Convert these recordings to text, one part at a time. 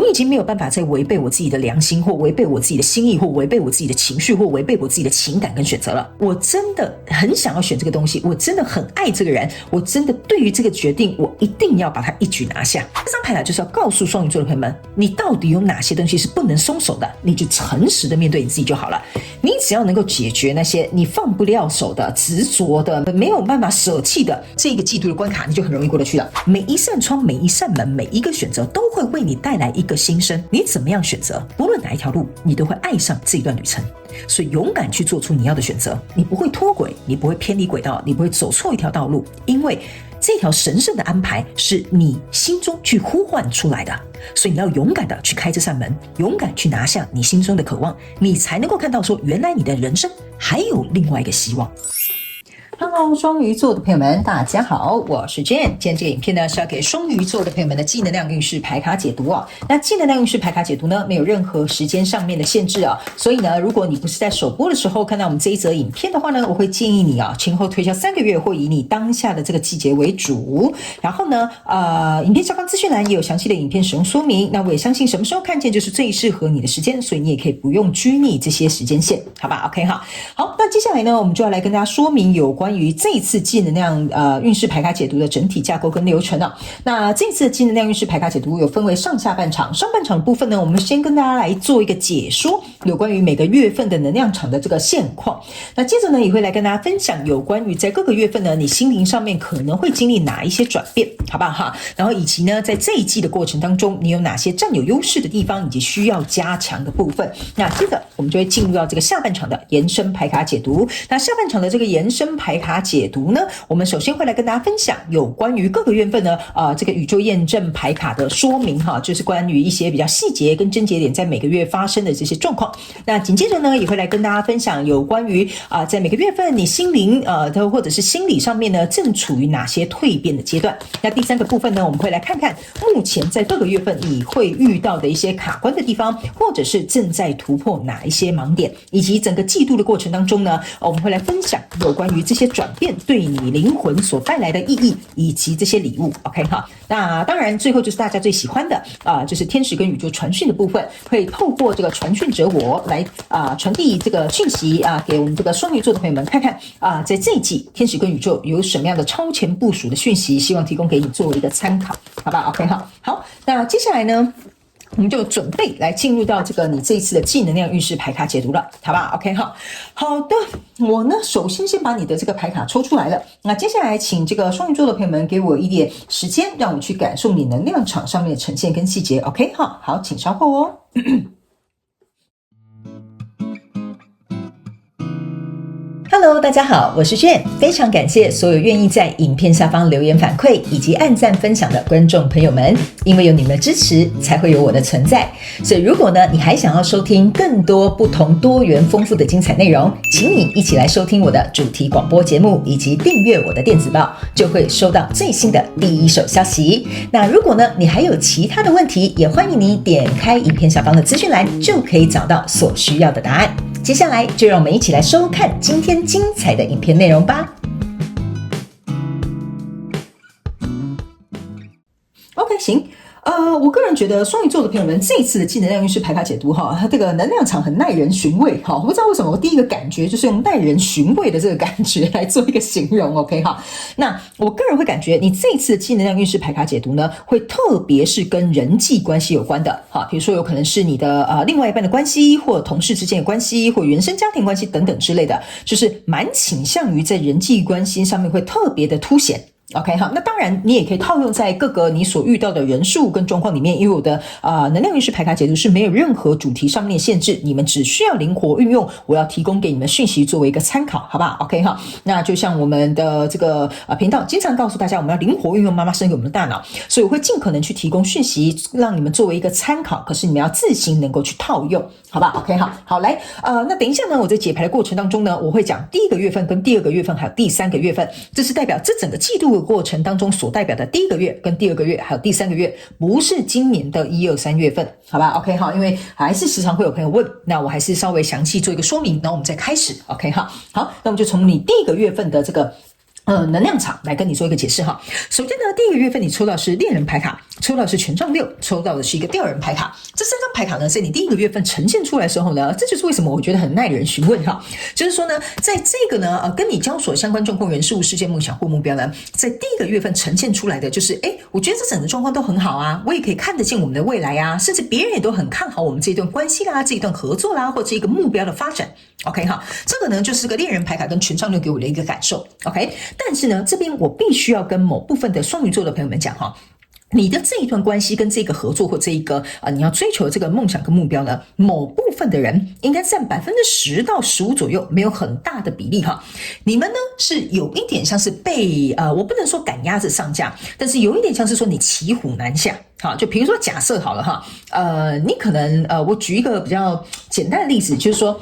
我已经没有办法再违背我自己的良心，或违背我自己的心意，或违背我自己的情绪，或违背我自己的情感跟选择了。我真的很想要选这个东西，我真的很爱这个人，我真的对于这个决定，我一定要把它一举拿下。这张牌呢，就是要告诉双鱼座的朋友们，你到底有哪些东西是不能松手的，你就诚实的面对你自己就好了。你只要能够解决那些你放不了手的、执着的、没有办法舍弃的这个季度的关卡，你就很容易过得去了。每一扇窗、每一扇门、每一个选择，都会为你带来一个新生。你怎么样选择，不论哪一条路，你都会爱上这一段旅程。所以勇敢去做出你要的选择，你不会脱轨，你不会偏离轨道，你不会走错一条道路，因为这条神圣的安排是你心中去呼唤出来的。所以你要勇敢的去开这扇门，勇敢去拿下你心中的渴望，你才能够看到说，原来你的人生还有另外一个希望。Hello， 双鱼座的朋友们，大家好，我是 Jane。今天这个影片呢是要给双鱼座的朋友们的技能量运势牌卡解读哦。那技能量运势牌卡解读呢，没有任何时间上面的限制啊，所以呢，如果你不是在首播的时候看到我们这一则影片的话呢，我会建议你啊，前后推销3个月，或以你当下的这个季节为主。然后呢，影片下方资讯栏也有详细的影片使用说明。那我也相信什么时候看见就是最适合你的时间，所以你也可以不用拘泥这些时间线，好吧 ？OK 哈。好，那接下来呢，我们就要来跟大家说明有关于这一次技能量运势牌卡解读的整体架构跟流程啊。那这次的技能量运势牌卡解读有分为上下半场，上半场的部分呢，我们先跟大家来做一个解说，有关于每个月份的能量场的这个现况。那接着呢，也会来跟大家分享有关于在各个月份呢，你心灵上面可能会经历哪一些转变，好不好哈？然后以及呢，在这一季的过程当中，你有哪些占有优势的地方，以及需要加强的部分。那接着我们就会进入到这个下半场的延伸牌卡解读。那下半场的这个延伸牌卡解读呢，我们首先会来跟大家分享有关于各个月份呢，这个宇宙验证牌卡的说明哈，就是关于一些比较细节跟症结点在每个月发生的这些状况。那紧接着呢，也会来跟大家分享有关于在每个月份你心灵或者是心理上面呢，正处于哪些蜕变的阶段。那第三个部分呢，我们会来看看目前在各个月份你会遇到的一些卡关的地方，或者是正在突破哪一些盲点，以及整个季度的过程当中呢，我们会来分享有关于这些转变对你灵魂所带来的意义，以及这些礼物 OK 哈。那当然最后就是大家最喜欢的就是天使跟宇宙传讯的部分，会透过这个传讯者我来传递这个讯息给我们这个双鱼座的朋友们看看在这一季天使跟宇宙有什么样的超前部署的讯息，希望提供给你作为一个参考，好吧 OK 哈。好，那接下来呢，我们就准备来进入到这个你这一次的技能量运势牌卡解读了，好吧 OK 好。好的，我呢首先把你的这个牌卡抽出来了，那接下来请这个双鱼座的朋友们给我一点时间，让我去感受你能量场上面的呈现跟细节 OK 好，请稍后哦。Hello， 大家好，我是Jane，非常感谢所有愿意在影片下方留言反馈以及按赞分享的观众朋友们，因为有你们的支持，才会有我的存在。所以如果呢，你还想要收听更多不同多元丰富的精彩内容，请你一起来收听我的主题广播节目，以及订阅我的电子报，就会收到最新的第一手消息。那如果呢，你还有其他的问题，也欢迎你点开影片下方的资讯栏，就可以找到所需要的答案。接下来就让我们一起来收看今天精彩的影片内容吧。OK， 行。我个人觉得双鱼座的朋友们这一次的技能量运势牌卡解读它这个能量场很耐人寻味我不知道为什么我第一个感觉就是用耐人寻味的这个感觉来做一个形容 OK 那我个人会感觉你这一次的技能量运势牌卡解读呢，会特别是跟人际关系有关的比如说有可能是你的另外一半的关系，或同事之间的关系，或原生家庭关系等等之类的，就是蛮倾向于在人际关系上面会特别的凸显。OK 好，那当然你也可以套用在各个你所遇到的人数跟状况里面，因为我的能量运势牌卡解读是没有任何主题上面的限制，你们只需要灵活运用我要提供给你们讯息作为一个参考，好不好 OK 哈，那就像我们的这个频道经常告诉大家，我们要灵活运用妈妈生给我们的大脑，所以我会尽可能去提供讯息让你们作为一个参考，可是你们要自行能够去套用，好吧 OK 好来那等一下呢，我在解牌的过程当中呢，我会讲第一个月份跟第二个月份还有第三个月份，这是代表这整个季度的过程当中所代表的第一个月跟第二个月还有第三个月，不是今年的1、2、3月份，好吧 OK 好，因为还是时常会有朋友问，那我还是稍微详细做一个说明，然后我们再开始 OK 好，那我们就从你第一个月份的这个能量场来跟你做一个解释哈。首先呢，第一个月份你抽到是恋人牌卡，抽到是权杖6，抽到的是一个吊人牌卡。这3张牌卡呢，在你第一个月份呈现出来的时候呢，这就是为什么我觉得很耐人寻问哈。就是说呢，在这个呢，跟你交所相关状况、人事物、事件、梦想或目标呢，在第一个月份呈现出来的就是，我觉得这整个状况都很好啊，我也可以看得见我们的未来啊，甚至别人也都很看好我们这一段关系啦，这一段合作啦，或者一个目标的发展。OK 哈，这个呢就是个恋人牌卡跟权杖6给我的一个感受。OK。但是呢，这边我必须要跟某部分的双鱼座的朋友们讲哈，你的这一段关系跟这个合作或这一个你要追求的这个梦想跟目标呢，某部分的人应该占10%到15%左右，没有很大的比例哈。你们呢是有一点像是被我不能说赶鸭子上架，但是有一点像是说你骑虎难下。好，就比如说假设好了哈，你可能我举一个比较简单的例子，就是说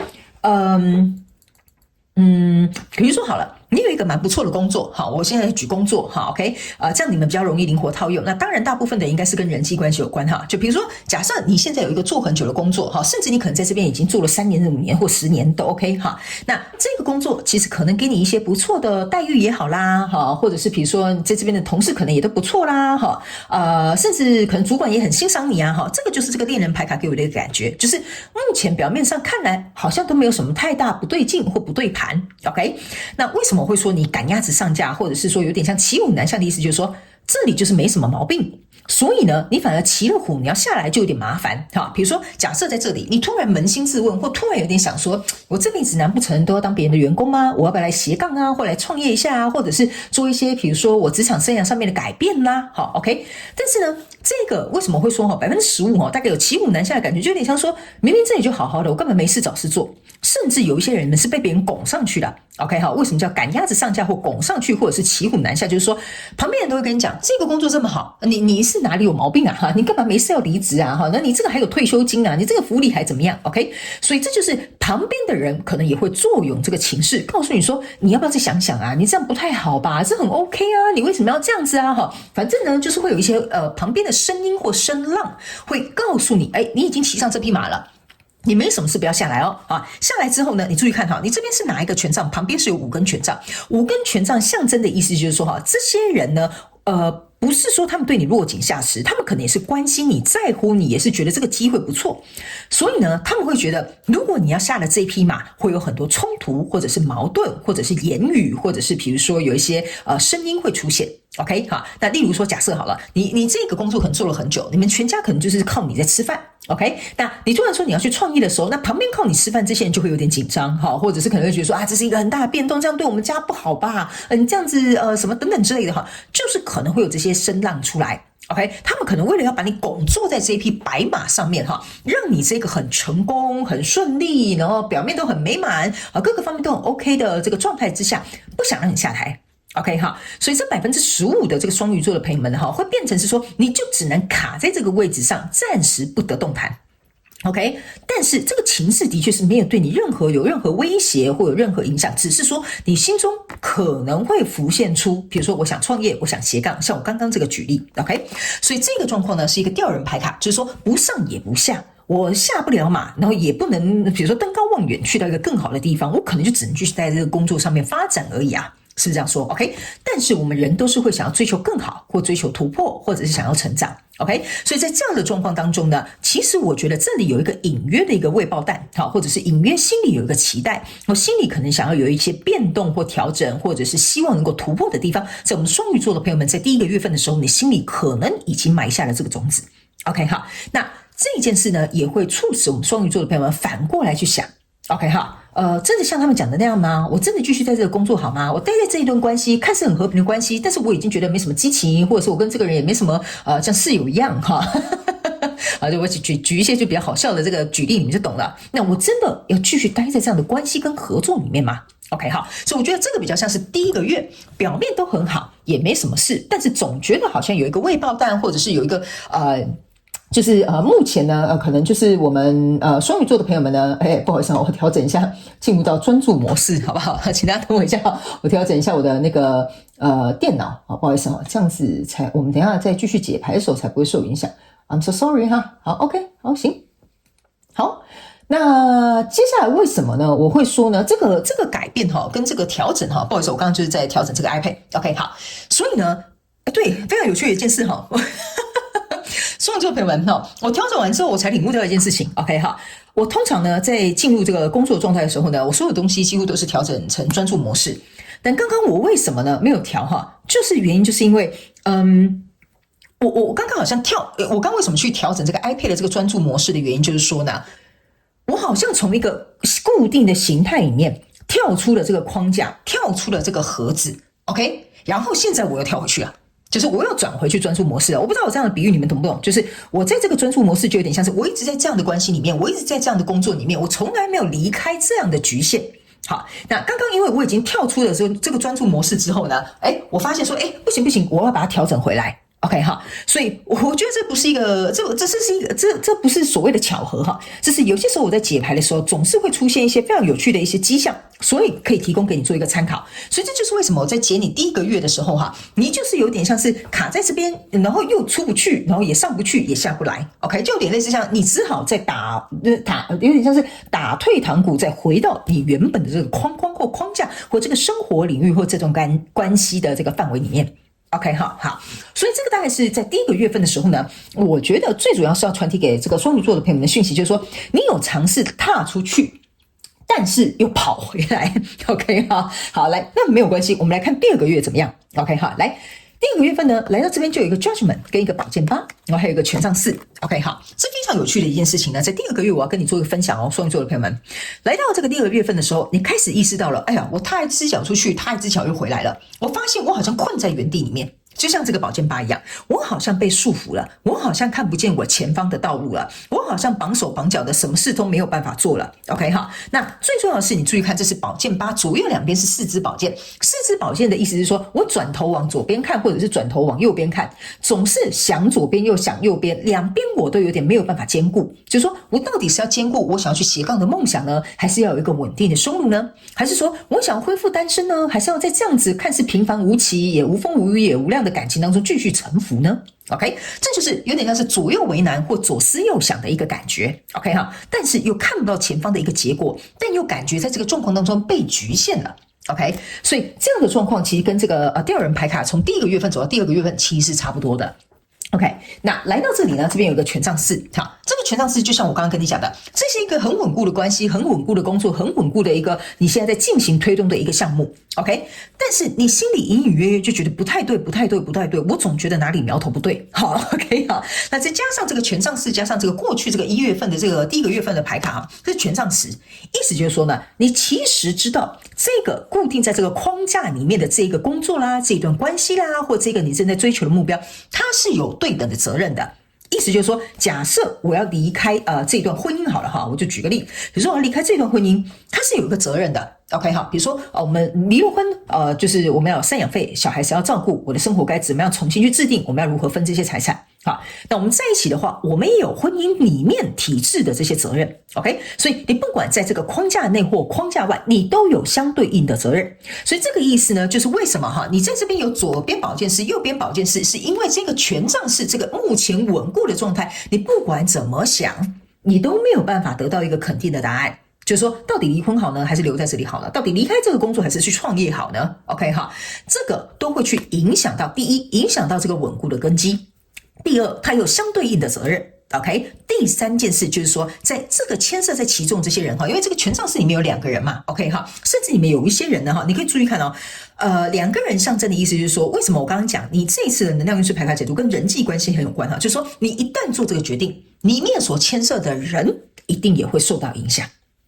比如说好了，你有一个蛮不错的工作，好，我现在举工作，好 ，OK， 这样你们比较容易灵活套用。那当然，大部分的应该是跟人际关系有关哈。就比如说，假设你现在有一个做很久的工作，哈，甚至你可能在这边已经做了3年、5年或10年都 OK 哈。那这个工作其实可能给你一些不错的待遇也好啦，哈，或者是比如说在这边的同事可能也都不错啦，哈，甚至可能主管也很欣赏你啊，哈，这个就是这个恋人牌卡给我的一个感觉，就是目前表面上看来好像都没有什么太大不对劲或不对盘 ，OK。那为什么我会说你赶鸭子上架，或者是说有点像骑虎难下的意思，就是说这里就是没什么毛病，所以呢，你反而骑了虎，你要下来就有点麻烦哈。比如说，假设在这里，你突然扪心自问，或突然有点想说，我这辈子难不成都要当别人的员工吗？我要不要来斜杠啊，或来创业一下啊，或者是做一些，比如说我职场生涯上面的改变啦，好 ，OK。但是呢，这个为什么会说15%大概有骑虎难下的感觉，就有点像说，明明这里就好好的，我根本没事找事做，甚至有一些人是被别人拱上去的。OK 好，为什么叫赶鸭子上架或拱上去，或者是骑虎难下？就是说，旁边人都会跟你讲，这个工作这么好，你是哪里有毛病啊？哈，你干嘛没事要离职啊？哈，那你这个还有退休金啊？你这个福利还怎么样 ？OK， 所以这就是旁边的人可能也会作用这个情势，告诉你说，你要不要再想想啊？你这样不太好吧？这很 OK 啊，你为什么要这样子啊？哈，反正呢，就是会有一些旁边的声音或声浪会告诉你，你已经骑上这匹马了。你没什么事不要下来哦，下来之后呢，你注意看哈，你这边是哪一个权杖？旁边是有5根权杖，5根权杖象征的意思就是说哈，这些人呢，不是说他们对你落井下石，他们可能也是关心你、在乎你，也是觉得这个机会不错，所以呢，他们会觉得，如果你要下了这匹马，会有很多冲突，或者是矛盾，或者是言语，或者是比如说有一些声音会出现。OK 好，那例如说假设好了，你这个工作可能做了很久，你们全家可能就是靠你在吃饭 OK， 那你突然说你要去创业的时候，那旁边靠你吃饭这些人就会有点紧张，好，或者是可能会觉得说这是一个很大的变动，这样对我们家不好吧？你这样子什么等等之类的哈，就是可能会有这些声浪出来。OK， 他们可能为了要把你拱坐在这一匹白马上面哈，让你这个很成功、很顺利，然后表面都很美满各个方面都很 OK 的这个状态之下，不想让你下台。OK 哈，所以这15%的这个双鱼座的朋友们哈，会变成是说，你就只能卡在这个位置上，暂时不得动弹。OK， 但是这个情势的确是没有对你有任何威胁或有任何影响，只是说你心中可能会浮现出，比如说我想创业，我想斜杠，像我刚刚这个举例 OK， 所以这个状况呢是一个吊人牌卡，就是说不上也不下，我下不了马，然后也不能比如说登高望远去到一个更好的地方，我可能就只能继续在这个工作上面发展而已啊。是不是这样说 OK， 但是我们人都是会想要追求更好，或追求突破，或者是想要成长 OK， 所以在这样的状况当中呢，其实我觉得这里有一个隐约的一个未爆弹，或者是隐约心里有一个期待，我心里可能想要有一些变动或调整，或者是希望能够突破的地方，在我们双鱼座的朋友们，在第一个月份的时候，你心里可能已经埋下了这个种子 OK 好，那这件事呢也会促使我们双鱼座的朋友们反过来去想 OK 哈，真的像他们讲的那样吗？我真的继续在这个工作好吗？我待在这一段关系看似很和平的关系，但是我已经觉得没什么激情，或者是我跟这个人也没什么像室友一样哈。就我举一些就比较好笑的这个举例，你们就懂了。那我真的要继续待在这样的关系跟合作里面吗 ？OK 好，所以我觉得这个比较像是第一个月表面都很好，也没什么事，但是总觉得好像有一个未爆弹，或者是有一个就是目前呢可能就是我们双鱼座的朋友们呢，不好意思我调整一下，进入到专注模式，好不好？请大家等我一下，我调整一下我的那个电脑，不好意思这样子才我们等一下再继续解牌的时候才不会受影响。I'm so sorry 哈，好 OK， 好行，好。那接下来为什么呢？我会说呢，这个改变跟这个调整不好意思，我刚刚就是在调整这个 iPad。OK， 好，所以呢，对，非常有趣的一件事双鱼座朋友们我调整完之后，我才领悟到一件事情。OK， 好，我通常呢在进入这个工作状态的时候呢，我所有东西几乎都是调整成专注模式。但刚刚我为什么呢没有调就是原因就是因为我刚刚好像我刚为什么去调整这个 iPad 的这个专注模式的原因，就是说呢，我好像从一个固定的形态里面跳出了这个框架，跳出了这个盒子 ，OK， 然后现在我又跳回去了，就是我又转回去专注模式了。我不知道我这样的比喻你们懂不懂？就是我在这个专注模式就有点像是我一直在这样的关系里面，我一直在这样的工作里面，我从来没有离开这样的局限。好，那刚刚因为我已经跳出了这个专注模式之后呢，我发现说，不行，我要把它调整回来。OK 哈，所以我觉得这不是一个，这不是所谓的巧合这是有些时候我在解牌的时候，总是会出现一些非常有趣的一些迹象，所以可以提供给你做一个参考。所以这就是为什么我在解你第一个月的时候你就是有点像是卡在这边，然后又出不去，然后也上不去，也下不来。OK， 就有点类似像你只好再有点像是打退堂鼓，再回到你原本的这个框或框架或这个生活领域或这种关系的这个范围里面。OK， 好，所以这个大概是在第一个月份的时候呢，我觉得最主要是要传递给这个双鱼座的朋友们的讯息，就是说你有尝试踏出去，但是又跑回来。OK， 好，来，那没有关系，我们来看第二个月怎么样。OK， 好，来。第二个月份呢，来到这边就有一个 Judgment 跟一个宝剑8，然后还有一个权杖4。OK， 好，是非常有趣的一件事情呢。在第二个月，我要跟你做一个分享双鱼座的朋友们，来到这个第二个月份的时候，你开始意识到了，我踏一只脚出去，踏一只脚又回来了。我发现我好像困在原地里面。就像这个宝剑8一样，我好像被束缚了，我好像看不见我前方的道路了，我好像绑手绑脚的，什么事都没有办法做了。OK， 好，那最重要的是你注意看，这是宝剑8，左右两边是4支宝剑。4支宝剑的意思是说，我转头往左边看，或者是转头往右边看，总是想左边又想右边，两边我都有点没有办法兼顾。就是说我到底是要兼顾我想要去斜杠的梦想呢，还是要有一个稳定的收入呢？还是说我想恢复单身呢？还是要在这样子看似平凡无奇，也无风无雨也无量的感情当中继续沉浮呢？ OK， 这就是有点像是左右为难或左思右想的一个感觉。 OK 哈，但是又看不到前方的一个结果，但又感觉在这个状况当中被局限了。OK， 所以这样的状况其实跟这个第二人牌卡从第一个月份走到第二个月份其实是差不多的。OK， 那来到这里呢，这边有一个权杖4，好，这个权杖4就像我刚刚跟你讲的，这是一个很稳固的关系，很稳固的工作，很稳固的一个你现在在进行推动的一个项目。OK， 但是你心里隐隐约约就觉得不太对，我总觉得哪里苗头不对。好 ，OK， 好，那再加上这个权杖4，加上这个过去这个1月份的这个第一个月份的牌卡这是权杖10，意思就是说呢，你其实知道这个固定在这个框架里面的这个工作啦，这一段关系啦，或这个你正在追求的目标，它是有对等的责任的。意思就是说，假设我要离开这段婚姻好了我就举个例，比如说我要离开这段婚姻，它是有一个责任的。OK 好，比如说我们离了婚，就是我们要有赡养费，小孩子要照顾，我的生活该怎么样重新去制定，我们要如何分这些财产。好，那我们在一起的话，我们也有婚姻里面体制的这些责任。OK， 所以你不管在这个框架内或框架外，你都有相对应的责任。所以这个意思呢，就是为什么你在这边有左边宝剑4，右边宝剑4，是因为这个权杖4这个目前稳固的状态，你不管怎么想，你都没有办法得到一个肯定的答案。就是说，到底离婚好呢，还是留在这里好呢？到底离开这个工作，还是去创业好呢 ？OK 哈，这个都会去影响到第一，影响到这个稳固的根基；第二，它有相对应的责任。OK， 第三件事就是说，在这个牵涉在其中这些人因为这个权杖4里面有2个人嘛 ，OK 哈，甚至里面有一些人呢你可以注意看2个人象征的意思就是说，为什么我刚刚讲你这一次的能量运势牌卡解读跟人际关系很有关就是说你一旦做这个决定，里面所牵涉的人一定也会受到影响。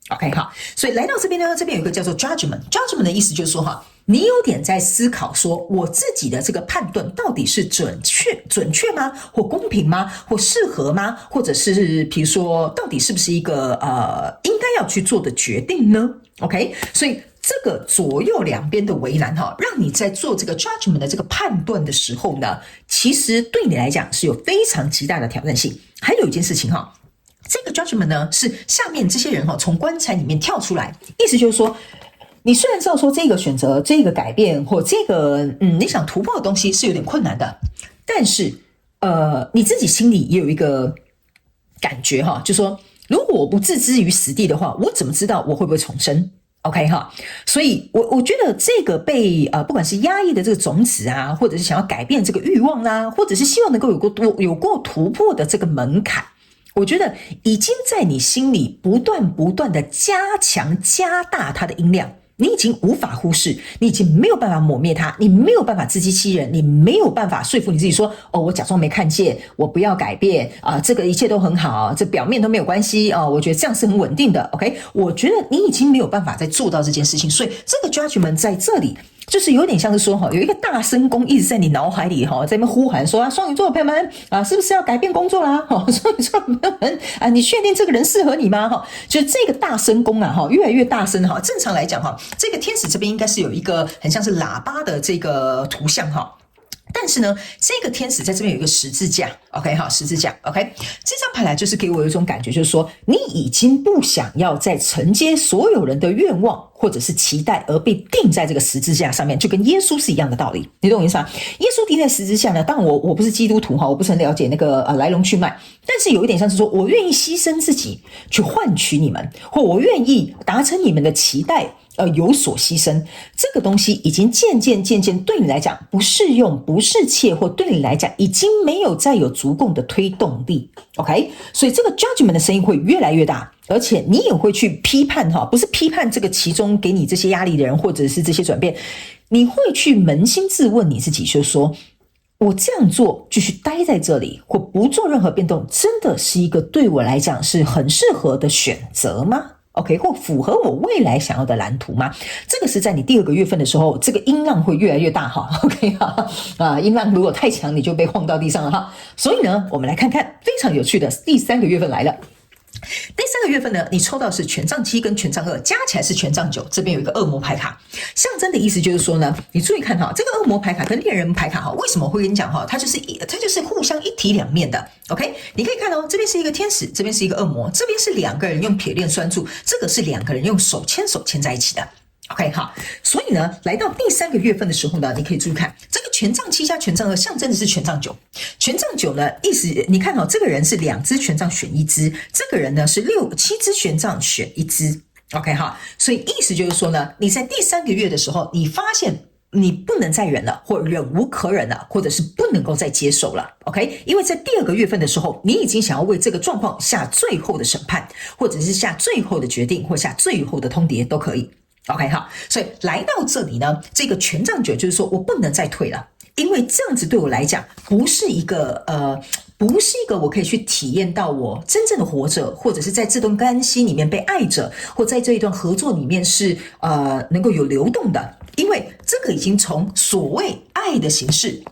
OK 好，所以来到这边呢，这边有一个叫做 Judgment 的意思就是说你有点在思考说，我自己的这个判断到底是准确吗？或公平吗？或适合吗？或者是比如说，到底是不是一个应该要去做的决定呢 ？OK， 所以这个左右两边的为难让你在做这个 Judgment 的这个判断的时候呢，其实对你来讲是有非常极大的挑战性。还有一件事情这个 judgment 呢，是下面这些人从棺材里面跳出来，意思就是说，你虽然知道说这个选择、这个改变或这个你想突破的东西是有点困难的，但是你自己心里也有一个感觉就是说，如果我不置之于死地的话，我怎么知道我会不会重生？OK 哈，所以我觉得这个被不管是压抑的这个种子啊，或者是想要改变这个欲望啊，或者是希望能够有过突破的这个门槛，我觉得已经在你心里不断的加强加大它的音量。你已经无法忽视，你已经没有办法抹灭它，你没有办法自欺欺人，你没有办法说服你自己说，哦，我假装没看见，我不要改变这个一切都很好，这表面都没有关系我觉得这样是很稳定的 OK， 我觉得你已经没有办法再做到这件事情，所以这个 judgment 在这里就是有点像是说有一个大声公一直在你脑海里在那边呼喊说双鱼座的朋友们是不是要改变工作啦？双鱼座的朋友们你确定这个人适合你吗？就这个大声公越来越大声正常来讲这个天使这边应该是有一个很像是喇叭的这个图像但是呢，这个天使在这边有一个十字架 ，OK 十字架 ，OK， 这张牌来就是给我有一种感觉，就是说你已经不想要再承接所有人的愿望或者是期待，而被钉在这个十字架上面，就跟耶稣是一样的道理，你懂我意思吗？耶稣钉在十字架呢，当然我不是基督徒我不是很了解那个来龙去脉，但是有一点像是说我愿意牺牲自己去换取你们，或我愿意达成你们的期待。有所牺牲，这个东西已经渐渐对你来讲不适用、不适切，或对你来讲已经没有再有足够的推动力。OK， 所以这个 judgment 的声音会越来越大，而且你也会去批判不是批判这个其中给你这些压力的人，或者是这些转变，你会去扪心自问你自己，就是说我这样做继续待在这里，或不做任何变动，真的是一个对我来讲是很适合的选择吗？OK， 或符合我未来想要的蓝图吗？这个是在你第2个月份的时候，这个音浪会越来越大OK 音浪如果太强，你就被晃到地上了所以呢，我们来看看非常有趣的第3个月份来了。第3个月份呢，你抽到是权杖7跟权杖2，加起来是权杖9，这边有一个恶魔牌卡，象征的意思就是说呢，你注意看这个恶魔牌卡跟恋人牌卡为什么会跟你讲它就是互相一体两面的 OK， 你可以看这边是一个天使，这边是一个恶魔，这边是2个人用铁链拴住，这个是2个人用手牵在一起的OK 好，所以呢，来到第3个月份的时候呢，你可以注意看这个权杖7加权杖2，象征的是权杖9。权杖9呢，意思你看这个人是2支权杖选1支，这个人呢是7支权杖选1支。OK 哈，所以意思就是说呢，你在第3个月的时候，你发现你不能再忍了，或忍无可忍了，或者是不能够再接受了 OK， 因为在第2个月份的时候，你已经想要为这个状况下最后的审判，或者是下最后的决定，或下最后的通牒都可以OK 好，所以来到这里呢，这个权杖9就是说我不能再退了，因为这样子对我来讲不是一个我可以去体验到我真正的活着，或者是在这段关系里面被爱着，或在这一段合作里面是能够有流动的，因为这个已经从所谓爱的形式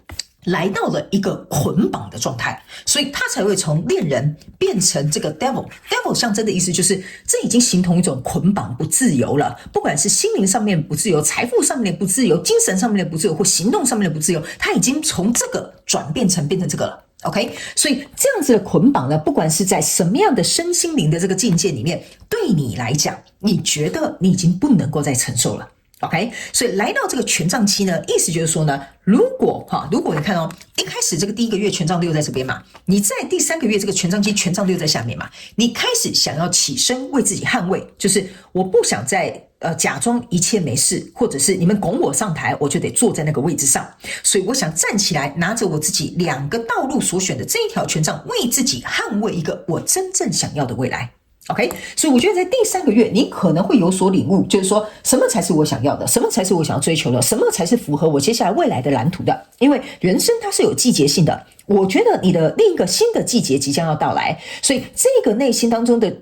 来到了一个捆绑的状态，所以他才会从恋人变成这个 devil 象征的意思就是这已经形同一种捆绑不自由了，不管是心灵上面不自由，财富上面的不自由，精神上面的不自由，或行动上面的不自由，他已经从这个变成这个了OK， 所以这样子的捆绑呢，不管是在什么样的身心灵的这个境界里面，对你来讲，你觉得你已经不能够再承受了OK， 所以来到这个权杖7呢，意思就是说呢，如果你看一开始这个第1个月权杖6在这边嘛，你在第3个月这个权杖7权杖6在下面嘛，你开始想要起身为自己捍卫，就是我不想再假装一切没事，或者是你们拱我上台，我就得坐在那个位置上，所以我想站起来，拿着我自己2个道路所选的这一条权杖，为自己捍卫一个我真正想要的未来。OK， 所以我觉得在第3个月，你可能会有所领悟，就是说什么才是我想要的，什么才是我想要追求的，什么才是符合我接下来未来的蓝图的。因为人生它是有季节性的，我觉得你的另一个新的季节即将要到来，所以这个内心当中的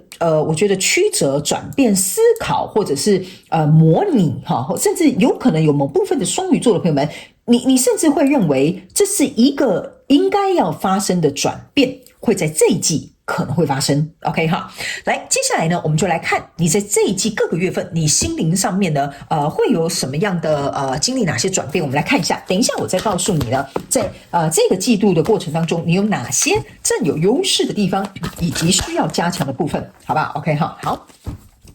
我觉得曲折、转变、思考，或者是模拟甚至有可能有某部分的双鱼座的朋友们，你甚至会认为这是一个应该要发生的转变，会在这一季可能会发生 OK 哈，来接下来呢，我们就来看你在这一季各个月份你心灵上面呢会有什么样的经历哪些转变，我们来看一下，等一下我再告诉你呢，在这个季度的过程当中，你有哪些占有优势的地方，以及需要加强的部分，好不好 OK 哈，好。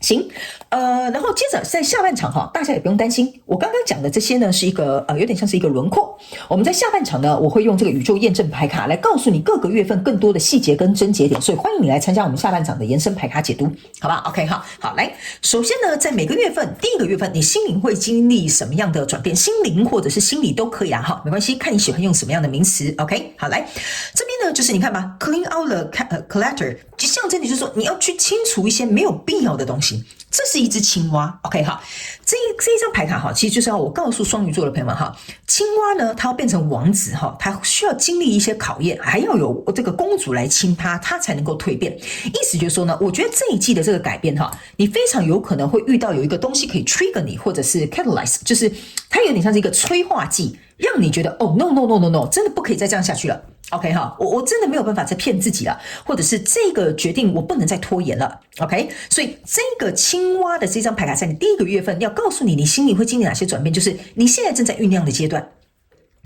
行，行，然后接着在下半场哈，大家也不用担心，我刚刚讲的这些呢是一个有点像是一个轮廓。我们在下半场呢，我会用这个宇宙验证牌卡来告诉你各个月份更多的细节跟症结点，所以欢迎你来参加我们下半场的延伸牌卡解读，好吧 ？OK 好，来，首先呢，在每个月份，第一个月份你心灵会经历什么样的转变？心灵或者是心理都可以啊，哈，没关系，看你喜欢用什么样的名词 ，OK 好，来这边呢，就是你看吧 ，clean out the clutter， 就象征你就是说你要去清除一些没有必要的东西。这是一只青蛙 ，OK 哈，这一张牌卡哈，其实就是要我告诉双鱼座的朋友们哈，青蛙呢，它要变成王子哈，它需要经历一些考验，还要有这个公主来亲它，它才能够蜕变。意思就是说呢，我觉得这一季的这个改变哈，你非常有可能会遇到有一个东西可以 trigger 你，或者是 catalyze， 就是它有点像是一个催化剂，让你觉得哦 no， 真的不可以再这样下去了。OK 哈，我真的没有办法再骗自己了，或者是这个决定我不能再拖延了。OK， 所以这个青蛙的这张牌卡在你第一个月份要告诉你，你心里会经历哪些转变，就是你现在正在酝酿的阶段。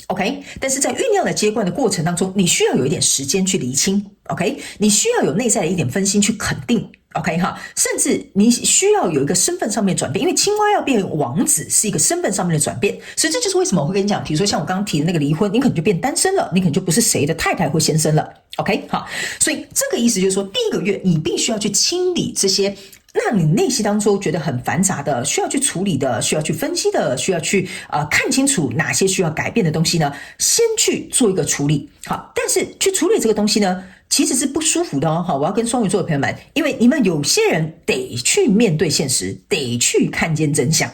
OK， 但是在酝酿的阶段的过程当中，你需要有一点时间去厘清。OK， 你需要有内在的一点分析去肯定。OK 哈，甚至你需要有一个身份上面的转变，因为青蛙要变王子是一个身份上面的转变，所以这就是为什么我会跟你讲，比如说像我刚刚提的那个离婚，你可能就变单身了，你可能就不是谁的太太或先生了。OK 好，所以这个意思就是说，第一个月你必须要去清理这些让你内心当中觉得很繁杂的，需要去处理的，需要去分析的，需要去看清楚哪些需要改变的东西呢，先去做一个处理。好，但是去处理这个东西呢，其实是不舒服的哦。好，我要跟双鱼座的朋友们，因为你们有些人得去面对现实，得去看见真相。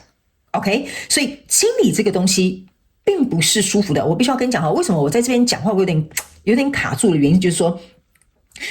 OK， 所以清理这个东西并不是舒服的。我必须要跟你讲哈，为什么我在这边讲话我有点卡住的原因，就是说，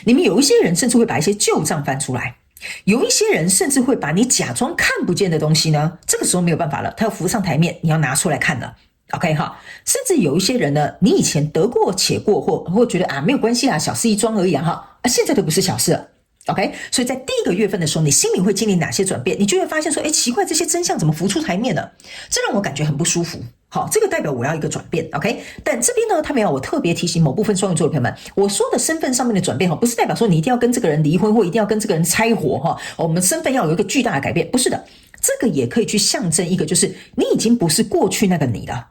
你们有一些人甚至会把一些旧账翻出来。有一些人甚至会把你假装看不见的东西呢，这个时候没有办法了，他要浮上台面，你要拿出来看了。OK 哈，甚至有一些人呢，你以前得过且过，或觉得没有关系啊，小事一桩而已啊，现在都不是小事了。OK， 所以在第一个月份的时候，你心里会经历哪些转变？你就会发现说，奇怪，这些真相怎么浮出台面了？这让我感觉很不舒服。好，这个代表我要一个转变 ，OK？ 但这边呢，他们要我特别提醒某部分双鱼座的朋友们，我说的身份上面的转变哈，不是代表说你一定要跟这个人离婚，或一定要跟这个人拆伙哈。我们身份要有一个巨大的改变，不是的，这个也可以去象征一个，就是你已经不是过去那个你了。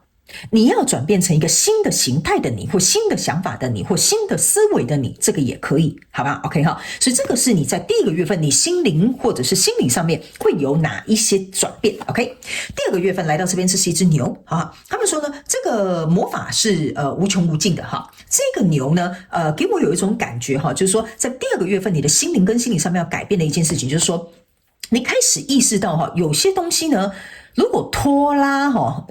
你要转变成一个新的形态的你，或新的想法的你，或新的思维的你，这个也可以，好吧 ？OK 哈，所以这个是你在第一个月份你心灵或者是心理上面会有哪一些转变 ？OK， 第二个月份来到这边，这是一只牛啊。他们说呢，这个魔法是无穷无尽的哈。这个牛呢，给我有一种感觉哈，就是说在第二个月份，你的心灵跟心理上面要改变的一件事情，就是说你开始意识到哈，有些东西呢，如果拖拉哈，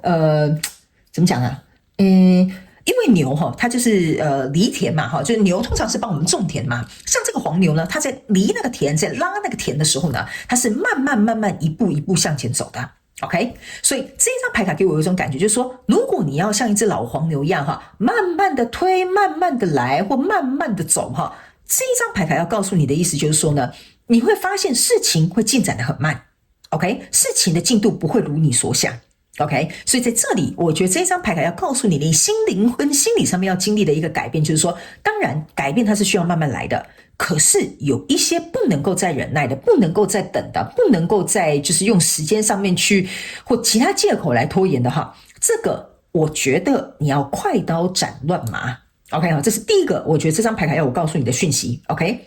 怎么讲啊？因为牛哈，它就是犁田嘛哈，就是牛通常是帮我们种田嘛。像这个黄牛呢，它在犁那个田，在拉那个田的时候呢，它是慢慢一步一步向前走的。OK， 所以这张牌卡给我有一种感觉，就是说，如果你要像一只老黄牛一样哈，慢慢的推，慢慢的来，或慢慢的走哈，这一张牌卡要告诉你的意思就是说呢，你会发现事情会进展的很慢。OK， 事情的进度不会如你所想。OK， 所以在这里，我觉得这张牌卡要告诉你，你心灵跟心理上面要经历的一个改变，就是说，当然改变它是需要慢慢来的，可是有一些不能够再忍耐的，不能够再等的，不能够再就是用时间上面去或其他借口来拖延的哈，这个我觉得你要快刀斩乱麻。OK 好，这是第一个，我觉得这张牌卡要我告诉你的讯息。OK，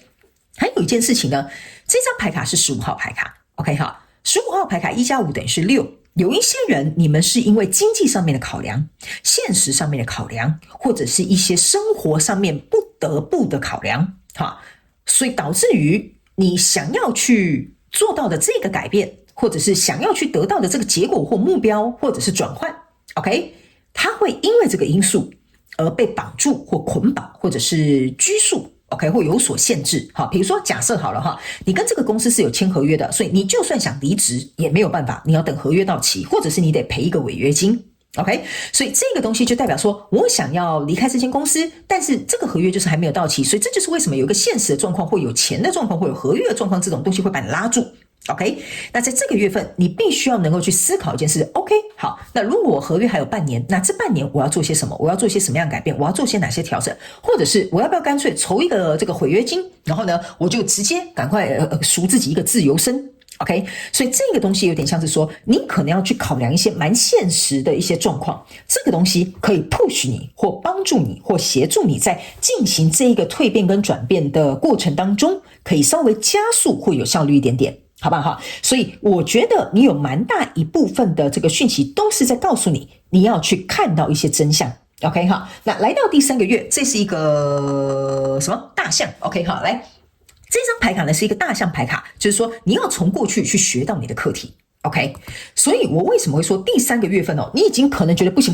还有一件事情呢，这张牌卡是15号牌卡。OK 好，15号牌卡1加5等于是6。有一些人，你们是因为经济上面的考量、现实上面的考量，或者是一些生活上面不得不的考量，所以导致于你想要去做到的这个改变，或者是想要去得到的这个结果或目标，或者是转换 ，OK， 它会因为这个因素而被绑住或捆绑，或者是拘束。OK， 会有所限制。好，比如说假设好了哈，你跟这个公司是有签合约的，所以你就算想离职也没有办法，你要等合约到期，或者是你得赔一个违约金。OK， 所以这个东西就代表说我想要离开这间公司，但是这个合约就是还没有到期，所以这就是为什么有一个现实的状况，会有钱的状况，会有合约的状况，这种东西会把你拉住。OK， 那在这个月份，你必须要能够去思考一件事。OK， 好，那如果合约还有半年，那这半年我要做些什么？我要做些什么样的改变？我要做些哪些调整？或者是我要不要干脆筹一个这个毁约金，然后呢，我就直接赶快赎自己一个自由身 OK， 所以这个东西有点像是说，你可能要去考量一些蛮现实的一些状况，这个东西可以 push 你，或帮助你，或协助你在进行这一个蜕变跟转变的过程当中，可以稍微加速或有效率一点点。好不好？所以我觉得你有蛮大一部分的这个讯息都是在告诉你，你要去看到一些真相。OK 哈，那来到第3个月，这是一个什么大象 ？OK 好，来。这张牌卡呢是一个大象牌卡，就是说你要从过去去学到你的课题 ，OK？ 所以我为什么会说第3个月份哦，你已经可能觉得不行，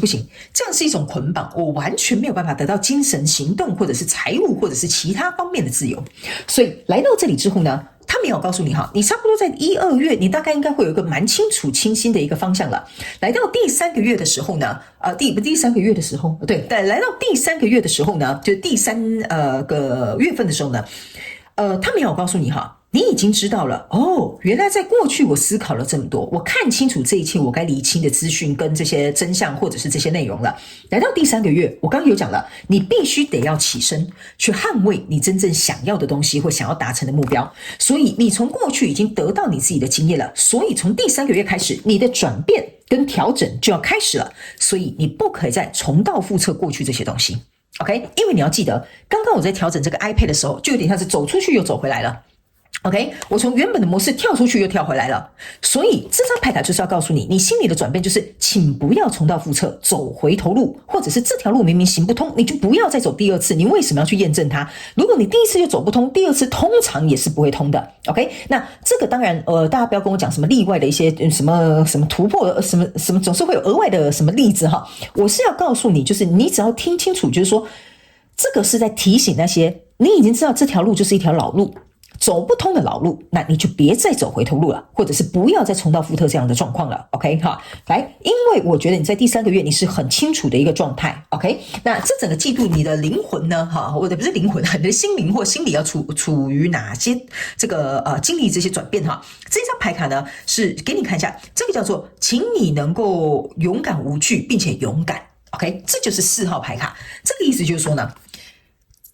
这样是一种捆绑，我完全没有办法得到精神行动或者是财务或者是其他方面的自由。所以来到这里之后呢，他没有告诉你哈，你差不多在1、2月，你大概应该会有一个蛮清楚清晰的一个方向了。来到第3个月的时候呢，第3个月的时候，对，来到第3个月的时候呢，就第3个月份的时候呢。他没有告诉你哈，你已经知道了哦，原来在过去我思考了这么多，我看清楚这一切我该厘清的资讯跟这些真相或者是这些内容了。来到第3个月，我刚刚有讲了，你必须得要起身去捍卫你真正想要的东西或想要达成的目标。所以你从过去已经得到你自己的经验了，所以从第3个月开始，你的转变跟调整就要开始了。所以你不可以再重蹈覆辙过去这些东西。OK， 因为你要记得，刚刚我在调整这个 iPad 的时候，就有点像是走出去又走回来了。OK， 我从原本的模式跳出去又跳回来了，所以这张牌卡就是要告诉你，你心里的转变就是，请不要重蹈覆辙，走回头路，或者是这条路明明行不通，你就不要再走第2次。你为什么要去验证它？如果你第1次就走不通，第2次通常也是不会通的。OK， 那这个当然，大家不要跟我讲什么例外的一些什么突破，什么总是会有额外的什么例子哈。我是要告诉你，就是你只要听清楚，就是说，这个是在提醒那些你已经知道这条路就是一条老路。走不通的老路，那你就别再走回头路了，或者是不要再重蹈覆辙这样的状况了。OK 哈，来，因为我觉得你在第3个月你是很清楚的一个状态。OK， 那这整个季度你的灵魂呢，哈，或者不是灵魂，你的心灵或心理要处于哪些这个经历这些转变哈？这张牌卡呢是给你看一下，这个叫做，请你能够勇敢无惧，并且勇敢。OK， 这就是4号牌卡，这个意思就是说呢。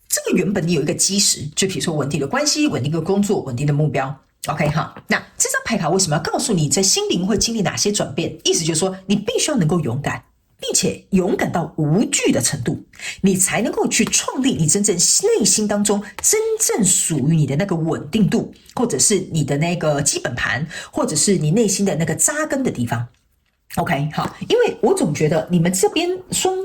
这个原本你有一个基石，就比如说稳定的关系、稳定的工作、稳定的目标。OK 哈，那这张牌卡为什么要告诉你在心灵会经历哪些转变？意思就是说，你必须要能够勇敢，并且勇敢到无惧的程度，你才能够去创立你真正内心当中真正属于你的那个稳定度，或者是你的那个基本盘，或者是你内心的那个扎根的地方。OK， 好，因为我总觉得你们这边双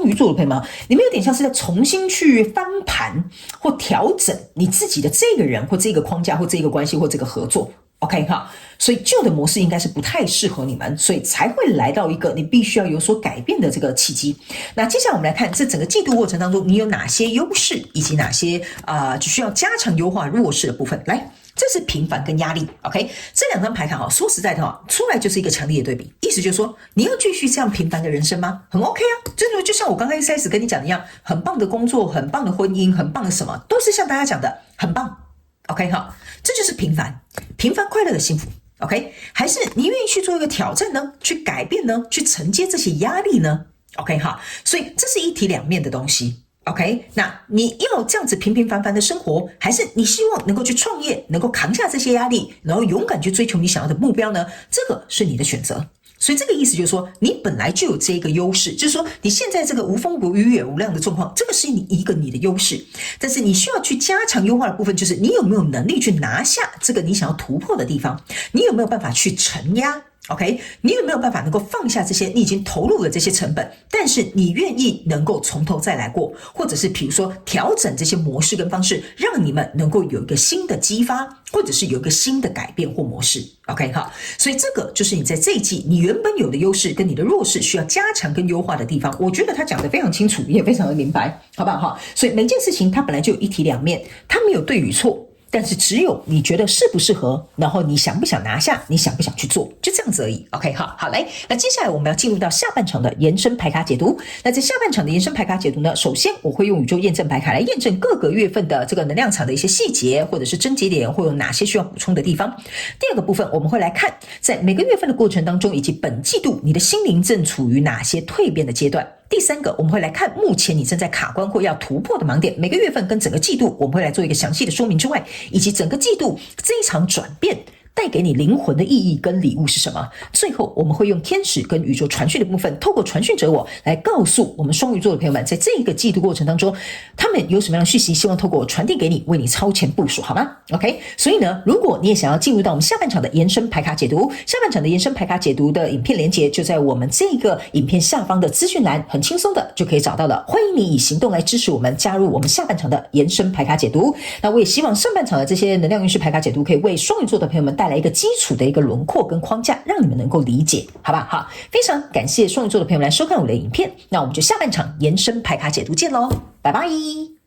鱼座的朋友们，你们有点像是在重新去翻盘或调整你自己的这个人或这个框架或这个关系或这个合作。OK 哈，所以旧的模式应该是不太适合你们，所以才会来到一个你必须要有所改变的这个契机。那接下来我们来看这整个季度过程当中，你有哪些优势，以及哪些需要加强优化弱势的部分。来。这是平凡跟压力 ，OK， 这2张牌卡说实在的出来就是一个强烈的对比，意思就是说你要继续这样平凡的人生吗？很 OK 啊，真的就像我刚刚一开始跟你讲的一样，很棒的工作，很棒的婚姻，很棒的什么，都是像大家讲的很棒 ，OK 哈，这就是平凡快乐的幸福 ，OK， 还是你愿意去做一个挑战呢？去改变呢？去承接这些压力呢 ？OK 哈，所以这是一体两面的东西。OK， 那你要这样子平平凡凡的生活，还是你希望能够去创业，能够扛下这些压力，然后勇敢去追求你想要的目标呢？这个是你的选择。所以这个意思就是说，你本来就有这个优势，就是说你现在这个无风无雨也无量的状况，这个是你的优势。但是你需要去加强优化的部分，就是你有没有能力去拿下这个你想要突破的地方，你有没有办法去承压。OK， 你有没有办法能够放下这些你已经投入了这些成本，但是你愿意能够从头再来过，或者是比如说调整这些模式跟方式，让你们能够有一个新的激发，或者是有一个新的改变或模式。OK 好，所以这个就是你在这一季你原本有的优势跟你的弱势需要加强跟优化的地方。我觉得他讲得非常清楚，也非常的明白，好不好？所以每件事情它本来就有一体两面，它没有对与错。但是只有你觉得适不适合，然后你想不想拿下，你想不想去做，就这样子而已。OK， 好，来，那接下来我们要进入到下半场的延伸牌卡解读。那在下半场的延伸牌卡解读呢，首先我会用宇宙验证牌卡来验证各个月份的这个能量场的一些细节，或者是症结点，会有哪些需要补充的地方。第二个部分，我们会来看在每个月份的过程当中，以及本季度你的心灵正处于哪些蜕变的阶段。第三个，我们会来看目前你正在卡关或要突破的盲点，每个月份跟整个季度我们会来做一个详细的说明之外，以及整个季度这一场转变带给你灵魂的意义跟礼物是什么？最后我们会用天使跟宇宙传讯的部分，透过传讯者我来告诉我们双鱼座的朋友们，在这个季度过程当中，他们有什么样的讯息，希望透过我传递给你，为你超前部署，好吗 ？OK， 所以呢，如果你也想要进入到我们下半场的延伸牌卡解读，下半场的延伸牌卡解读的影片连结就在我们这个影片下方的资讯栏，很轻松的就可以找到了。欢迎你以行动来支持我们，加入我们下半场的延伸牌卡解读。那我也希望上半场的这些能量运势牌卡解读，可以为双鱼座的朋友们带来一个基础的一个轮廓跟框架，让你们能够理解，好吧？好，非常感谢双鱼座的朋友们来收看我的影片，那我们就下半场延伸牌卡解读见喽，拜拜。